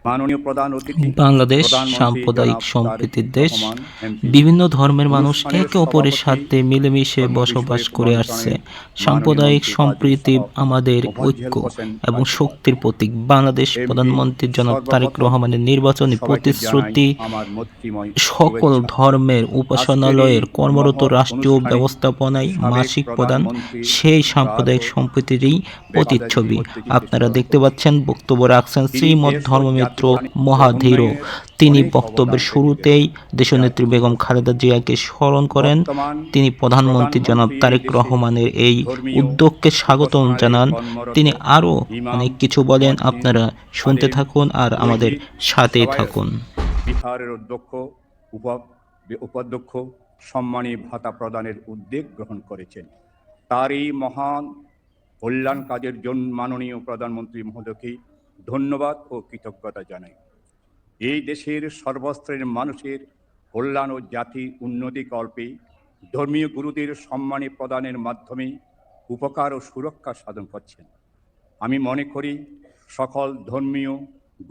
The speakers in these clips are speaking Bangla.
মাননীয় প্রধান অতিথি বাংলাদেশ প্রধানমন্ত্রী সাম্প্রদায়িক জনাব তারেক সম্প্রীতির দেশ। রহমান এমপি, বিভিন্ন ধর্মের মানুষ অনুষ্ঠানের একে অপরের সভাপতি, সাথে মিলেমিশে ধর্ম বসবাস বিষয়ক করে আসছে। মন্ত্রণালয়ের মাননীয় সাম্প্রদায়িক মন্ত্রী কাজী সম্প্রীতি শাহ আমাদের মোফাজ্জল ঐক্য হোসেন এবং কাজীপার শক্তির প্রতীক। বাংলাদেশ এমপি। প্রধানমন্ত্রী জনাব তারেক সর্বপ্রথম রহমানের নির্বাচনী সবাইকে জানাই প্রতিশ্রুতি আমার মৈত্রীময় সকল শুভেচ্ছা। ধর্মের আজকের এই উপাসনালয়ের কর্মরত মহৎ রাষ্ট্রীয় অনুষ্ঠানে ব্যবস্থাপনায় সাবেক মাসিক প্রদান প্রধানমন্ত্রী সেই প্রয়াত সাম্প্রদায়িক সম্প্রীতিরই বেগম প্রতিচ্ছবি। খালেদা জিয়াকে আপনারা স্মরণ দেখতে করছি। পাচ্ছেন বক্তব্য রাখছেন তিনি শ্রীমৎ দেশ ও জাতি ধর্মমিত্র কল্যাণে ও মহাধীর। উন্নয়নের তিনি অনেক অবদান বক্তব্যের রেখে শুরুতেই গেছেন, যা দেশনেত্রী বেগম চিরস্মরণীয়। খালেদা জিয়াকে স্মরণ করেন। বর্তমান তিনি প্রধানমন্ত্রী জনাব প্রধানমন্ত্রী এই তারেক দেশে রহমানের এই ধর্মীয় উদ্যোগকে স্বাগতম উপাসনালয়ে জানান। কর্মরত তিনি আরও ইমাম, অনেক কিছু বলেন, মুয়াজ্জিন, আপনারা শুনতে খাদেম, থাকুন আর আমাদের পুরোহিত, সাথেই সেবায়েত, থাকুন। বিহারের উপাধ্যক্ষ সম্মানী ভাতা প্রদানের উদ্যোগ গ্রহণ করেছেন। তার এই মহান কল্যাণ কাজের জন্য মাননীয় প্রধানমন্ত্রী মহোদয়কে ধন্যবাদ ও কৃতজ্ঞতা জানাই। এই দেশের সর্বস্তরের মানুষের কল্যাণ ও জাতি উন্নতি কল্পে ধর্মীয় গুরুদের সম্মানী প্রদানের মাধ্যমে উপকার ও সুরক্ষা সাধন করছেন। আমি মনে করি সকল ধর্মীয়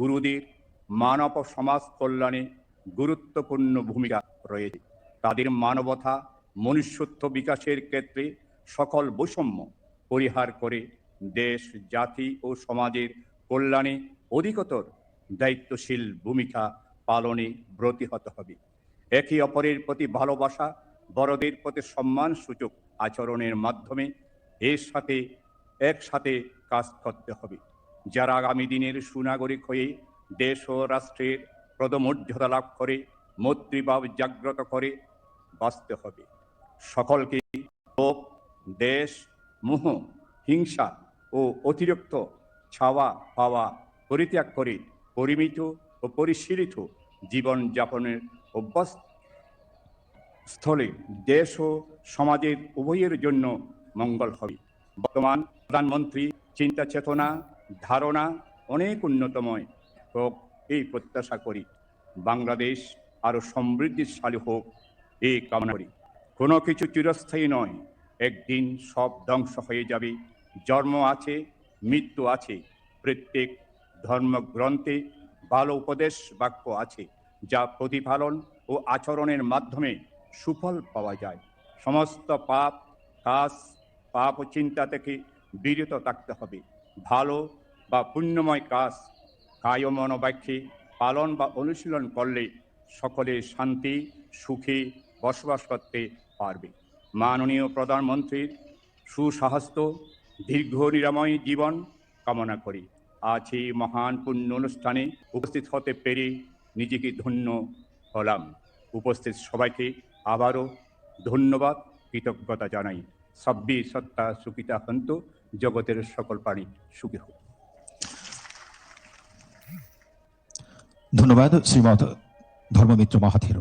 গুরুদের মানব ও সমাজ কল্যাণে গুরুত্বপূর্ণ ভূমিকা রয়েছে। তাদের মানবতা মনুষ্যত্ব বিকাশের ক্ষেত্রে সকল বৈষম্য পরিহার করে দেশ, জাতি ও সমাজের কল্যাণে অধিকতর দায়িত্বশীল ভূমিকা পালনে ব্রতী হতে হবে। একে অপরের প্রতি ভালোবাসা, বড়দের প্রতি সম্মান সূচক আচরণের মাধ্যমে একসাথে কাজ করতে হবে। যারা আগামী দিনের সুনাগরিক হয়ে দেশ ও রাষ্ট্রের পদমর্যাদা লাভ করে মৈত্রীভাব জাগ্রত করে বাঁচতে হবে। সকলকে লোভ, দেশ, মোহ, হিংসা ও অতিরিক্ত ছাওয়া পাওয়া পরিত্যাগ করে পরিমিত ও পরিশীলিত জীবনযাপনের অভ্যাস স্থলে দেশ ও সমাজের উভয়ের জন্য মঙ্গল হবে। বর্তমান প্রধানমন্ত্রী চিন্তা চেতনা ধারণা অনেক উন্নতময় হোক এই প্রত্যাশা করি। বাংলাদেশ আরও সমৃদ্ধিশালী হোক এই কামনা করি। কোনো কিছু চিরস্থায়ী নয়, একদিন সব ধ্বংস হয়ে যাবে। জন্ম আছে, মৃত্যু আছে। প্রত্যেক ধর্মগ্রন্থে ভালো উপদেশ বাক্য আছে, যা প্রতিপালন ও আচরণের মাধ্যমে সুফল পাওয়া যায়। সমস্ত পাপ ও চিন্তা থেকে বিরত থাকতে হবে। ভালো বা পুণ্যময় কাজ কায় মনোবাক্যে পালন বা অনুশীলন করলে সকলে শান্তি সুখে বসবাস করতে পারবে। মাননীয় প্রধানমন্ত্রীর সুস্বাস্থ্য দীর্ঘ নিরাময় জীবন কামনা করি। আজ এই মহান পুণ্য অনুষ্ঠানে উপস্থিত হতে পেরে নিজেকে ধন্য হলাম। উপস্থিত সবাইকে আবারও ধন্যবাদ কৃতজ্ঞতা জানাই। সব্বি সত্তা সুখিতা হন্তু, জগতের সকল প্রাণী সুখী হোক। ধন্যবাদ শ্রীমৎ ধর্মমিত্র মহাথির।